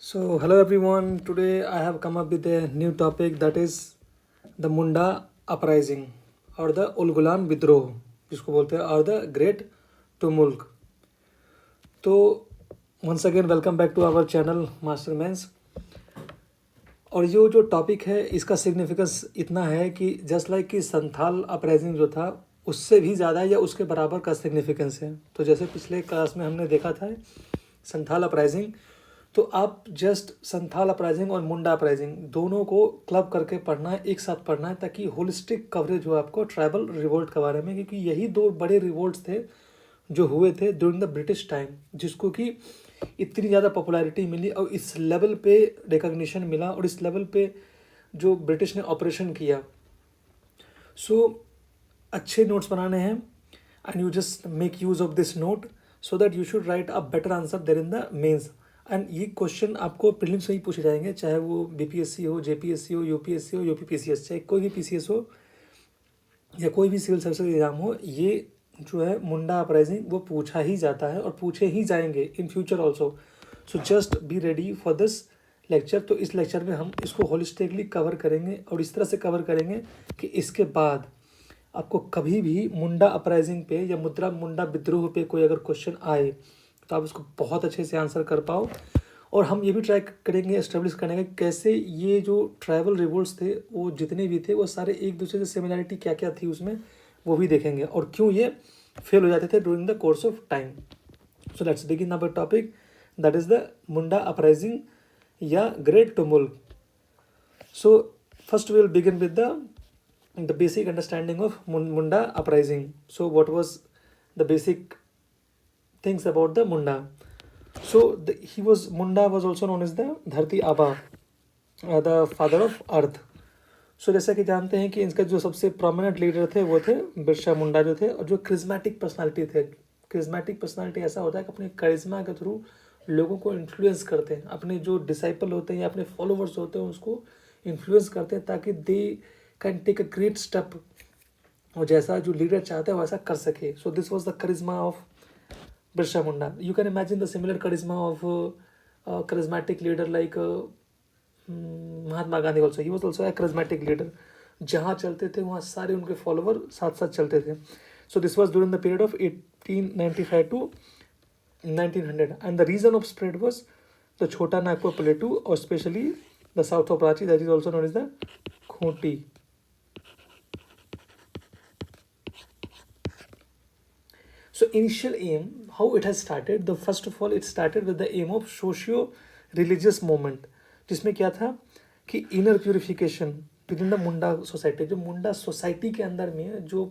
So, hello everyone. Today I have come up with a new topic that is the Munda uprising or the Ulgulan विद्रोह जिसको बोलते हैं और the great tumult. तो once again welcome back to our channel Mastermans. और ये जो topic है इसका सिग्निफिकेंस इतना है कि जस्ट लाइक कि संथाल अपराइजिंग जो था उससे भी ज़्यादा या उसके बराबर का सिग्निफिकेंस है. तो जैसे पिछले क्लास में हमने देखा था संथाल अपराइजिंग, तो आप जस्ट संथाल अपराइजिंग और मुंडा अपराइजिंग दोनों को क्लब करके पढ़ना है, एक साथ पढ़ना है, ताकि होलिस्टिक कवरेज हो आपको ट्राइबल रिवोल्ट के बारे में. क्योंकि यही दो बड़े रिवोल्ट्स थे जो हुए थे ड्यूरिंग द ब्रिटिश टाइम, जिसको कि इतनी ज़्यादा पॉपुलैरिटी मिली और इस लेवल पे रिकग्निशन मिला और इस लेवल पे जो ब्रिटिश ने ऑपरेशन किया. सो अच्छे नोट्स बनाने हैं and you just make use of this note so that you should write a better answer there in the mains. And ये क्वेश्चन आपको प्रीलिम्स में ही पूछे जाएंगे, चाहे वो बीपीएससी हो, जेपीएससी हो, यूपीएससी हो, यूपीपीसीएस, चाहे कोई भी पीसीएस हो या कोई भी सिविल सर्विस एग्जाम हो. ये जो है मुंडा अपराइजिंग वो पूछा ही जाता है और पूछे ही जाएंगे in future also. So just be ready for this lecture. तो इस लेक्चर में हम इसको होलिस्टिकली कवर करेंगे और इस तरह से कवर करेंगे कि इसके बाद आपको कभी भी मुंडा अपराइजिंग पे या मुद्रा मुंडा विद्रोह पे कोई अगर क्वेश्चन आए तो आप उसको बहुत अच्छे से आंसर कर पाओ. और हम ये भी ट्राई करेंगे एस्टेब्लिश करने का कैसे ये जो ट्राइबल रिवोल्ट्स थे वो जितने भी थे वो सारे एक दूसरे से सिमिलरिटी क्या क्या थी उसमें वो भी देखेंगे और क्यों ये फेल हो जाते थे during the course of time. So let's begin our topic that is the Munda uprising या great tumult. So first we will begin with the basic understanding of Munda uprising. So what was the basic things about the Munda? So Munda was also known as the Dharti Aba, the father of earth. सो जैसा कि जानते हैं कि इनका जो सबसे prominent leader थे वो थे बिरसा मुंडा जो थे, और जो क्रिज्मेटिक पर्सनालिटी थे. क्रिज्मेटिक पर्सनालिटी ऐसा होता है कि अपने करिश्मा के थ्रू लोगों को इन्फ्लुएंस करते हैं, अपने जो डिसाइपल होते हैं या अपने फॉलोवर्स होते हैं उसको इन्फ्लुएंस करते हैं ताकि they can take a great step और जैसा जो लीडर चाहता है वैसा कर सके. सो दिस वॉज द करिश्मा of Birsa Munda. You can imagine the similar करिश्मा of charismatic leader like Mahatma Gandhi also. He was also a charismatic leader. जहाँ चलते थे वहाँ सारे उनके फॉलोवर साथ साथ चलते थे. So this was during the period of 1895 to 1900 and the region of spread was the Chota Nagpur plateau और specially the south of Ranchi that is also known is the Khunti. So initial aim, how it has started, the first of all it started with the aim of socio-religious movement, जिसमें क्या था कि inner purification with in the Munda society. जो मुंडा society के अंदर में जो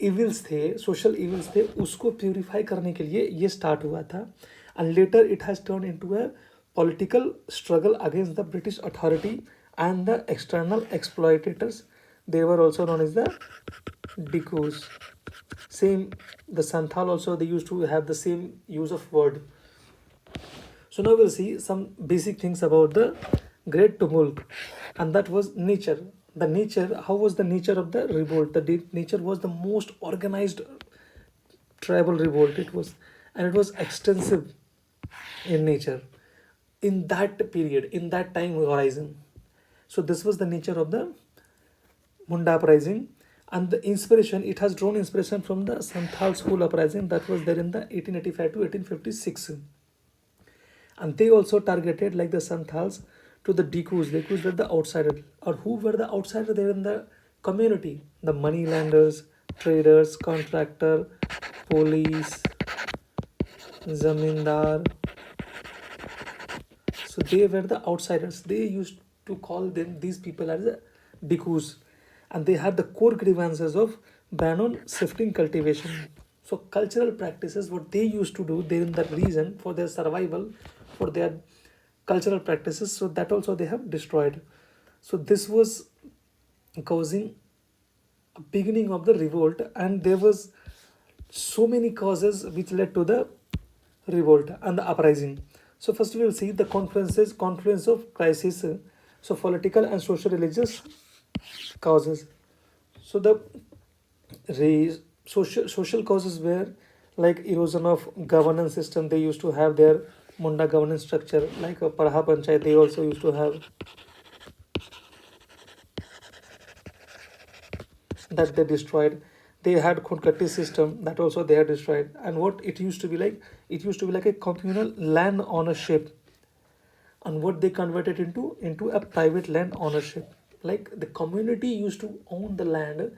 evils थे, सोशल इविल्स थे, उसको प्यूरिफाई करने के लिए ये स्टार्ट हुआ था. And later it has turned into a political struggle against the British authority and the external exploitators. They were also known as the Dikus. Same, the Santhal also, they used to have the same use of word. So now we'll see some basic things about the Great Tumulk, and that was nature. The nature, how was the nature of the revolt? The nature was the most organized tribal revolt. It was, and it was extensive in nature in that period, in that time horizon. So this was the nature of the Munda uprising. And the inspiration, it has drawn inspiration from the Santhal school uprising that was there in the 1885 to 1856. And they also targeted, like the Santhals, to the Dikus. Dikus were the outsider. Or who were the outsider there in the community? The moneylenders, traders, contractor, police, zamindar. So they were the outsiders. They used to call them, these people, as the Dikus. And they had the core grievances of ban on shifting cultivation. So cultural practices, what they used to do there in the region for their survival, for their cultural practices, so that also they have destroyed. So this was causing a beginning of the revolt, and there was so many causes which led to the revolt and the uprising. So first we will see the confluence of crisis, so political and social religious causes. So the social causes were like erosion of governance system. They used to have their Munda governance structure, like Parha Panchayat, they also used to have that they destroyed. They had Khonkatti system that also they had destroyed. And what it used to be like, it used to be like a communal land ownership, and what they converted into a private land ownership. Like the community used to own the land,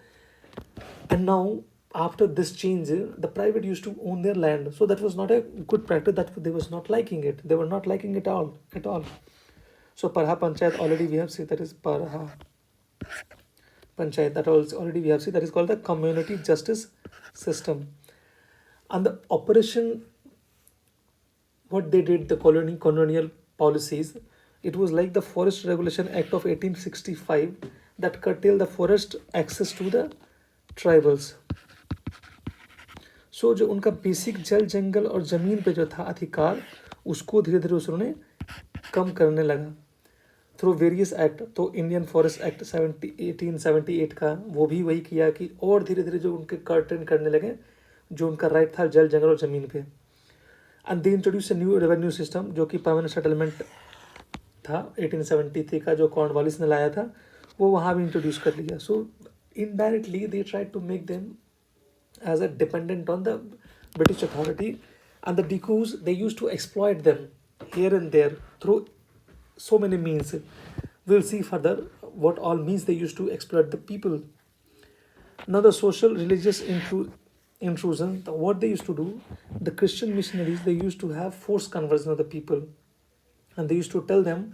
and now after this change, the private used to own their land. So that was not a good practice. That they was not liking it. They were not liking it all at all. So Parha Panchayat already we have seen, that is Parha Panchayat, that also already we have seen, that is called the community justice system. And the operation, what they did, the colonial policies, it was like the Forest Regulation Act of 1865 that curtailed the forest access to the tribals. सो जो उनका basic जल जंगल और ज़मीन पे जो था अधिकार, उसको धीरे धीरे उन्होंने कम करने लगा थ्रू वेरियस एक्ट. तो इंडियन फॉरेस्ट एक्ट 1878 का वो भी वही किया कि और धीरे धीरे जो उनके कर्टन करने लगे जो उनका राइट था जल जंगल और ज़मीन पे. And they introduce a new revenue system जो कि परमानेंट सेटलमेंट था 1873 का, जो कॉर्नवालिस ने लाया था, वो वहाँ भी इंट्रोड्यूस कर लिया. So indirectly they try to make them as a dependent on the British authority, and the Dikus, they used to exploit them here and there through so many means. We'll see further what all means they used to exploit the people. Now the social religious intrusion, what they used to do, the Christian missionaries, they used to have forced conversion of the people, and they used to tell them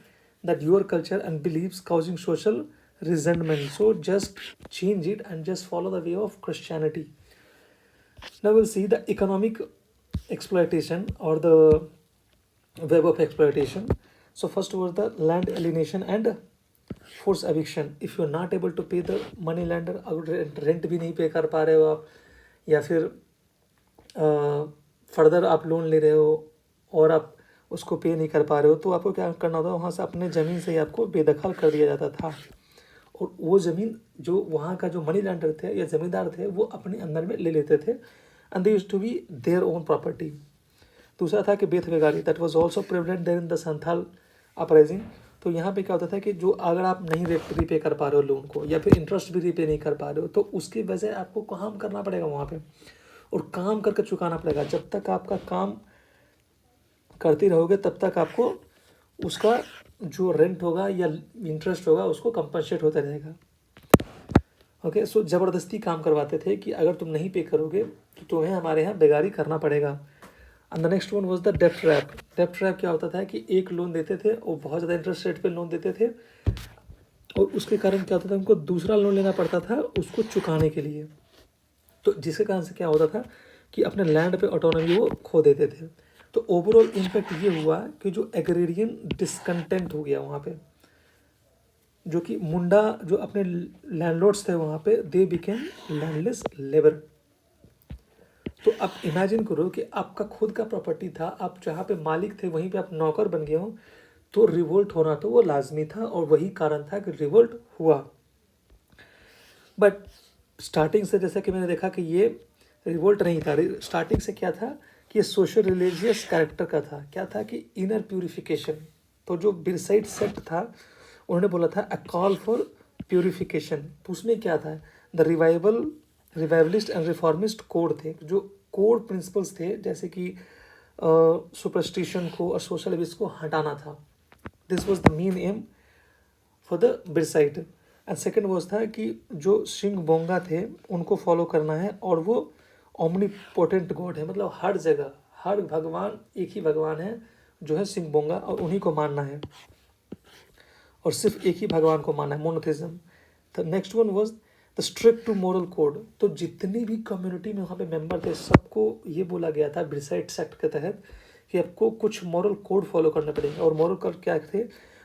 that your culture and beliefs causing social resentment, so just change it and just follow the way of Christianity. Now we'll see the economic exploitation or the web of exploitation. So first was the land alienation and forced eviction. If you're not able to pay the money lender, अगर rent भी नहीं पे कर पा रहे हो आप, या फिर फर्दर आप लोन ले रहे हो और आप उसको पे नहीं कर पा रहे हो, तो आपको क्या करना होता है, वहाँ से अपने ज़मीन से ही आपको बेदखल कर दिया जाता था. और वो ज़मीन जो वहाँ का जो मनी लैंडर थे या ज़मींदार थे वो अपने अंदर में ले लेते थे, and they used to be their own property. दूसरा था कि beth begari, that was also prevalent there in the Santhal uprising. तो यहाँ पे क्या होता था कि जो अगर आप नहीं रीपे कर पा रहे हो लोन को, या फिर इंटरेस्ट भी रीपे नहीं कर पा रहे हो, तो उसकी वजह से आपको काम करना पड़ेगा वहाँ पे, और काम करके चुकाना पड़ेगा. जब तक आपका काम करते रहोगे तब तक आपको उसका जो रेंट होगा या इंटरेस्ट होगा उसको कंपनसेट होता रहेगा. ओके, सो ज़बरदस्ती काम करवाते थे कि अगर तुम नहीं पे करोगे तो तुम्हें हमारे यहाँ बेगारी करना पड़ेगा. And the next one was the डेब्ट ट्रैप. डेब्ट ट्रैप क्या होता था कि एक लोन देते थे और बहुत ज़्यादा इंटरेस्ट रेट पे लोन देते थे, और उसके कारण क्या होता था, उनको दूसरा लोन लेना पड़ता था उसको चुकाने के लिए. तो जिसके कारण से क्या होता था कि अपने लैंड पे ऑटोनॉमी वो खो देते थे. तो ओवरऑल इम्पैक्ट ये हुआ कि जो एग्रेरियन डिसकंटेंट हो गया वहाँ पे, जो कि मुंडा जो अपने लैंडलॉर्ड्स थे वहाँ पे, दे बिकेम लैंडलेस लेबर. तो आप इमेजिन करो कि आपका खुद का प्रॉपर्टी था, आप जहाँ पे मालिक थे वहीं पे आप नौकर बन गए हो, तो रिवोल्ट होना तो वो लाजमी था, और वही कारण था कि रिवोल्ट हुआ. बट स्टार्टिंग से जैसा कि मैंने देखा कि ये रिवोल्ट नहीं था. स्टार्टिंग से क्या था कि ये सोशल रिलीजियस कैरेक्टर का था. क्या था कि इनर प्यूरिफिकेशन. तो जो बिरसाइड सेक्ट था उन्होंने बोला था अ कॉल फॉर प्यूरिफिकेशन. तो उसमें क्या था, the revivalist and reformist code थे, जो कोड प्रिंसिपल्स थे, जैसे कि सुपरस्टिशन को और सोशल एबिस को हटाना था. This was the main aim for the Birsaites. And second was था कि जो सिंह बोंगा थे उनको फॉलो करना है, और वो ओमनीपोटेंट गॉड है, मतलब हर जगह हर भगवान एक ही भगवान है जो है सिंह बोंगा, और उन्हीं को मानना है, और सिर्फ एक ही भगवान को मानना है, monotheism. The next one was the strict to moral code. तो जितनी भी कम्युनिटी में वहाँ पे मेंबर थे सबको ये बोला गया था बिरसाइड सेक्ट के तहत कि आपको कुछ मॉरल कोड फॉलो करने पड़ेंगे. और मॉरल कोड क्या थे,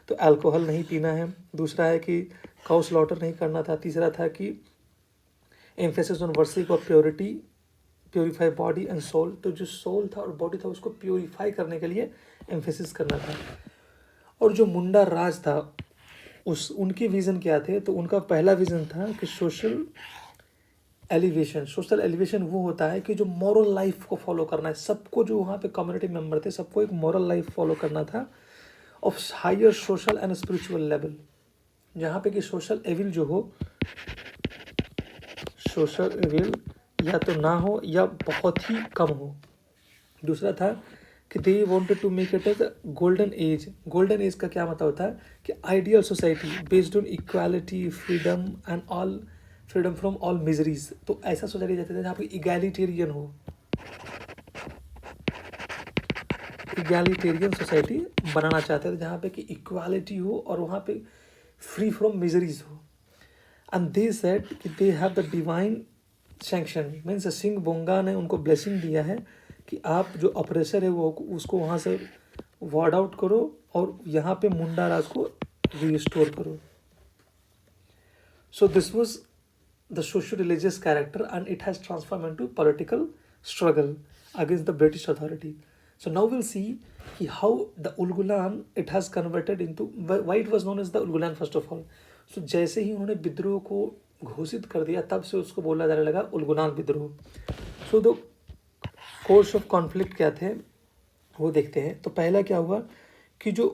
तो अल्कोहल नहीं पीना है, दूसरा है कि काउ स्लॉटर नहीं करना था, तीसरा था कि emphasis on worship of purity, purify body and soul. तो जो सोल था और बॉडी था उसको प्योरीफाई करने के लिए एम्फेसिस करना था. और जो मुंडा राज था उनके विज़न क्या थे, तो उनका पहला विज़न था कि सोशल एलिवेशन, सोशल एलिवेशन वो होता है कि जो मॉरल लाइफ को फॉलो करना है सबको, जो वहाँ पे कम्युनिटी मेंबर थे सबको एक मॉरल लाइफ फॉलो करना था of higher social and spiritual level, जहाँ पे कि सोशल एविल जो हो, सोशल एविल या तो ना हो या बहुत ही कम हो। दूसरा था कि they wanted to make it as golden age. Golden age का क्या मतलब होता है कि ideal society based on equality, freedom and all, freedom from all miseries. तो ऐसा सोसाइटी चाहते थे जहाँ पे इगैलिटेरियन हो, इगैलिटेरियन सोसाइटी बनाना चाहते थे जहाँ पे कि इक्वालिटी हो और वहाँ पे फ्री फ्रॉम मिजरीज हो। एंड दे सेड कि they have the divine sanction, means Sing Bonga ने उनको ब्लेसिंग दिया है कि आप जो ऑपरेसर है वो उसको वहाँ से वार्ड आउट करो और यहाँ पे मुंडा राज को रिस्टोर करो। सो this was the socio religious character and it has transform into political struggle against the British authority. So now we'll see कि how the Ulgulan it has converted into, why it was known as the Ulgulan first of all. So जैसे ही उन्होंने विद्रोह को घोषित कर दिया तब से उसको बोला जाने लगा उलगुलान विद्रोह। So the course of conflict क्या थे वो देखते हैं। तो पहला क्या हुआ कि जो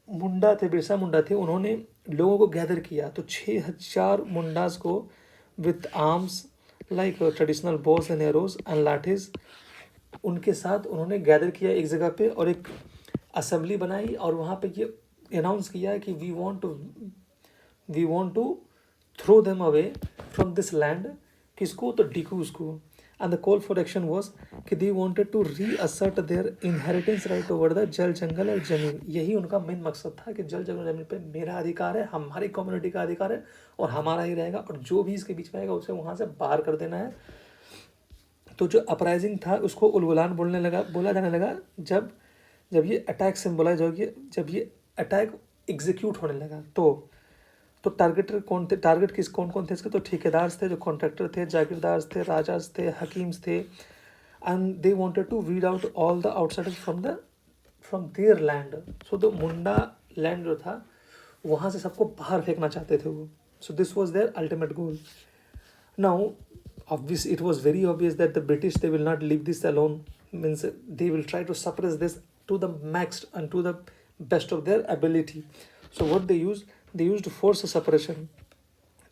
मुंडा थे, बिरसा मुंडा थे, उन्होंने लोगों को गैदर किया। तो 6000 मुंडास को with arms like traditional Bose and arrows and lathis, उनके साथ उन्होंने गैदर किया एक जगह पे और एक असेंबली बनाई और वहाँ पे ये अनाउंस किया कि we want to throw them away from this land. किसको? तो डिकूज को। And the call for action was कि they wanted to reassert their inheritance right over the jal, jangal और जमीन। यही उनका मेन मकसद था कि जल, जंगल, जमीन पे मेरा अधिकार है, हमारी कम्युनिटी का अधिकार है और हमारा ही रहेगा, और जो भी इसके बीच में आएगा उसे वहाँ से बाहर कर देना है। तो जो अपराइजिंग था उसको उलगुलान बोला जाने लगा जब ये अटैक सिम्बलाइज हो गया, जब ये अटैक एग्जीक्यूट होने लगा। तो टारगेटर कौन थे? कौन कौन थे इसके? तो ठेकेदार थे, जो कॉन्ट्रैक्टर थे, जागीरदार थे, राजाज थे, हकीम्स थे। And they wanted to weed out all the outsiders from their land. So the Munda land जो था वहाँ से सबको बाहर फेंकना चाहते थे वो। So this was their ultimate goal. Now it was very obvious that the British, they will not leave this alone, means they will try to suppress this to the max and to the best of their ability. So what they used force suppression.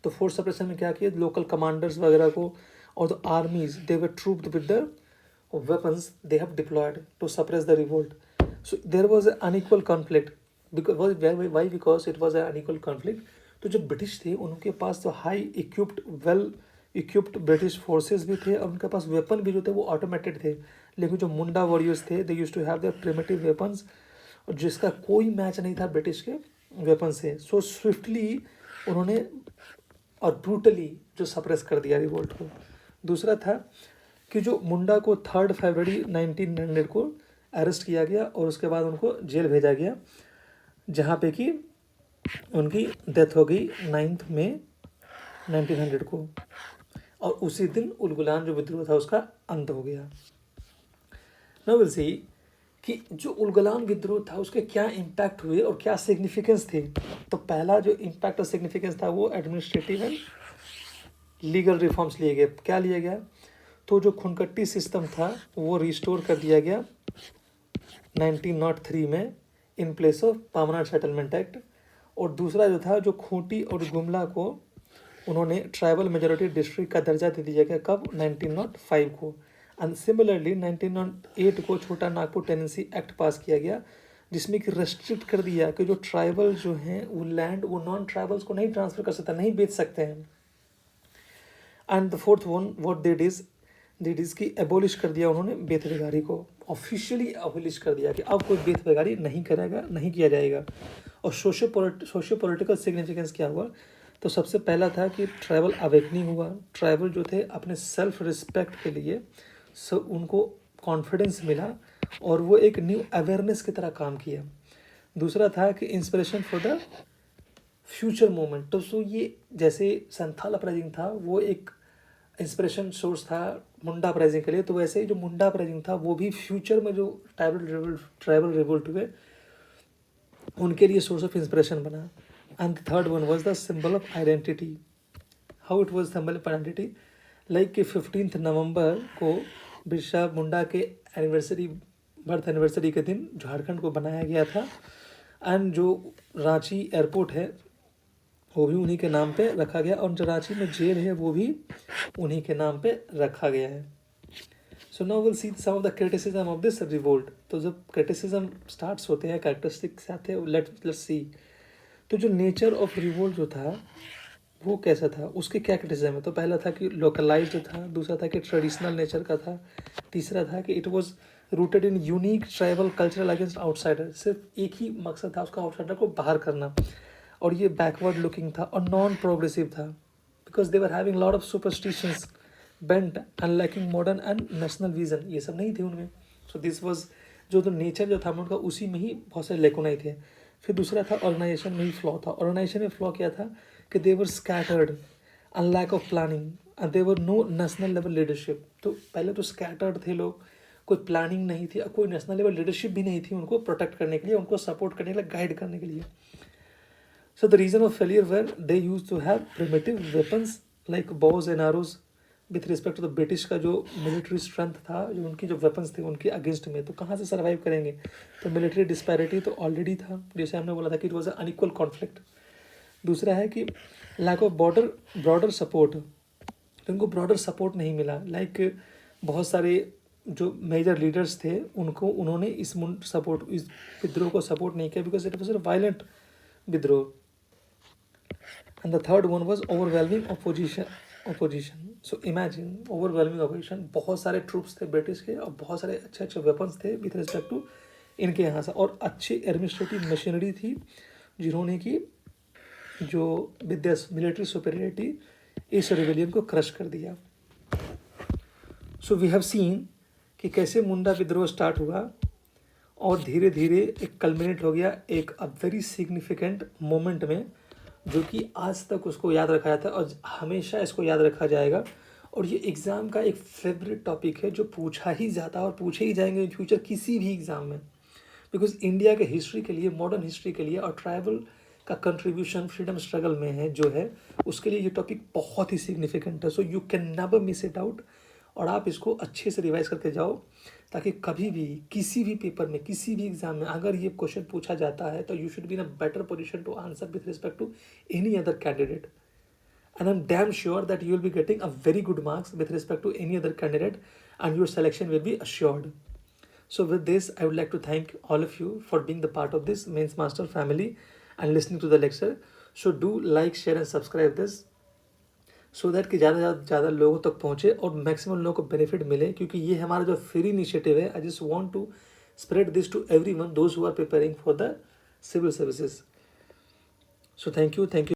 तो force suppression में क्या किया? Local commanders वगैरह को और the armies, they were trooped with the weapons they have deployed to suppress the revolt. So there was an unequal conflict because why? Because it was an unequal conflict. तो जो British थे उनके पास तो high equipped British forces भी थे और उनके पास weapon भी जो थे वो ऑटोमेटेड थे। लेकिन जो मुंडा वॉरियर्स थे, they used to have their primitive weapons, जिसका कोई मैच नहीं था ब्रिटिश के वेपन से। सो स्विफ्टली उन्होंने और ब्रूटली जो सप्रेस कर दिया रिवोल्ट को। दूसरा था कि जो मुंडा को 3 फरवरी 1900 को अरेस्ट किया गया और उसके बाद उनको जेल भेजा गया, जहाँ पे कि उनकी डेथ हो गई 9 मई 1900 को, और उसी दिन उलगुलान जो विद्रोह था उसका अंत हो गया। नाउ विल सी कि जो उलगुलान विद्रोह था उसके क्या इम्पैक्ट हुए और क्या सिग्निफिकेंस थे। तो पहला जो इम्पैक्ट और सिग्निफिकेंस था वो एडमिनिस्ट्रेटिव एंड लीगल रिफॉर्म्स लिए गए। क्या लिया गया? तो जो खुनकट्टी सिस्टम था वो रिस्टोर कर दिया गया 1903 में in place of permanent settlement act. और दूसरा जो था, जो खूंटी और गुमला को उन्होंने ट्राइबल मेजॉरिटी डिस्ट्रिक्ट का दर्जा दे दिया गया। कब? 1905 को। एंड सिमिलरली 1908 को छोटा नागपुर टेनेंसी एक्ट पास किया गया, जिसमें कि रेस्ट्रिक्ट कर दिया कि जो ट्राइबल जो हैं वो लैंड वो नॉन ट्राइबल्स को नहीं ट्रांसफर कर सकता, नहीं बेच सकते हैं। And the fourth one what they did is की एबोलिश कर दिया उन्होंने बेतबेगारी को, ऑफिशियली एबोलिश कर दिया कि अब कोई बेतबेगारी नहीं करेगा, नहीं किया जाएगा। और सोशियो पॉलिटिकल सिग्निफिकेंस क्या हुआ? तो सबसे पहला था कि ट्राइबल अवेकनिंग हुआ। ट्राइबल जो थे अपने सेल्फ रिस्पेक्ट के लिए उनको कॉन्फिडेंस मिला और वो एक न्यू अवेयरनेस की तरह काम किया। दूसरा था कि inspiration for the future movement. तो सो ये जैसे संथाल अपराइजिंग था वो एक इंस्पिरेशन सोर्स था मुंडा अपराइजिंग के लिए, तो वैसे ही जो मुंडा अपराइजिंग था वो भी फ्यूचर में जो ट्राइबल रिवोल्ट हुए उनके लिए सोर्स ऑफ इंस्पिरेशन बना। And the third one was the symbol of identity. How it was symbol of identity? Like कि 15 नवंबर को बिरसा मुंडा के एनिवर्सरी बर्थ एनिवर्सरी के दिन झारखंड को बनाया गया था। एंड जो रांची एयरपोर्ट है वो भी उन्हीं के नाम पे रखा गया, और जो रांची में जेल है वो भी उन्हीं के नाम पे रखा गया है। So now will see some of the criticism of this revolt. तो जब क्रिटिसिज्म स्टार्ट्स होते हैं, कैरेक्टरिस्टिक्स आते हैं, लेट्स सी। तो जो नेचर ऑफ रिवोल्ट जो था वो कैसा था, उसके क्या क्रिटिसिज्म है। तो पहला था कि लोकलाइज्ड था, दूसरा था कि ट्रेडिशनल नेचर का था, तीसरा था कि it was rooted in unique tribal cultural against outsider. सिर्फ एक ही मकसद था उसका, आउटसाइडर को बाहर करना। और ये बैकवर्ड लुकिंग था और नॉन प्रोग्रेसिव था, because they were having lot of superstitions, bent and lacking modern and national vision, ये सब नहीं थे उनमें। सो दिस वॉज जो तो नेचर जो था उनका, उसी में ही बहुत सारे लेकुनाई थे। फिर दूसरा था ऑर्गेनाइजेशन में ही फ्लॉ था। ऑर्गेनाइजेशन में फ्लॉ क्या था कि they were scattered and lack of planning and they were no national level leadership. तो पहले तो स्कैटर्ड थे लोग, कोई प्लानिंग नहीं थी, कोई नेशनल लेवल लीडरशिप भी नहीं थी उनको प्रोटेक्ट करने के लिए, उनको सपोर्ट करने के लिए, गाइड करने के लिए। So the reason of failure were they used to have primitive weapons like bows and arrows with respect to the British का जो military strength था, जो उनकी जो weapons थे उनके against में, तो कहाँ से survive करेंगे। तो military disparity तो already था, जैसे हमने बोला था कि it was an unequal conflict। दूसरा है कि lack of broader support, तो इनको broader support नहीं मिला। like बहुत सारे जो मेजर लीडर्स थे उनको उन्होंने इस सपोर्ट, इस विद्रोह को सपोर्ट नहीं किया, because it was a violent विद्रोह। And the third one was overwhelming opposition. So imagine overwhelming opposition, बहुत सारे ट्रूप्स थे ब्रिटिश के और बहुत सारे अच्छे अच्छे वेपन्स थे विथ रिस्पेक्ट टू इनके यहाँ से, और अच्छी एडमिनिस्ट्रेटिव मशीनरी थी जिन्होंने की जो विद मिलिट्री सुपेरियरिटी इस रिवेलियन को क्रश कर दिया। सो वी हैव सीन कि कैसे मुंडा विद्रोह स्टार्ट हुआ और धीरे धीरे एक कल्मिनेट हो गया एक वेरी सिग्निफिकेंट मोमेंट में, जो कि आज तक उसको याद रखा जाता है और हमेशा इसको याद रखा जाएगा। और ये एग्ज़ाम का एक फेवरेट टॉपिक है जो पूछा ही जाता है और पूछे ही जाएंगे इन फ्यूचर किसी भी एग्ज़ाम में, बिकॉज इंडिया के हिस्ट्री के लिए, मॉडर्न हिस्ट्री के लिए और ट्राइबल का कंट्रीब्यूशन फ्रीडम स्ट्रगल में है जो है, उसके लिए ये टॉपिक बहुत ही सिग्निफिकेंट है। So you can never miss it out, और आप इसको अच्छे से रिवाइज करके जाओ ताकि कभी भी किसी भी पेपर में, किसी भी एग्जाम में अगर ये क्वेश्चन पूछा जाता है तो you should be in a better position to answer with respect to any other candidate. And I'm damn sure that you will be getting a very good marks with respect to any other candidate and your selection will be assured. So with this, I would like to thank all of you for being the part of this Mains Master family and listening to the lecture. So do like, share and subscribe this so that कि ज़्यादा से ज़्यादा लोगों तक पहुँचे और maximum लोगों को बेनिफिट मिले, क्योंकि ये हमारा जो फ्री इनिशिएटिव है, I just want to spread this to everyone, those who are preparing for the civil services. So thank you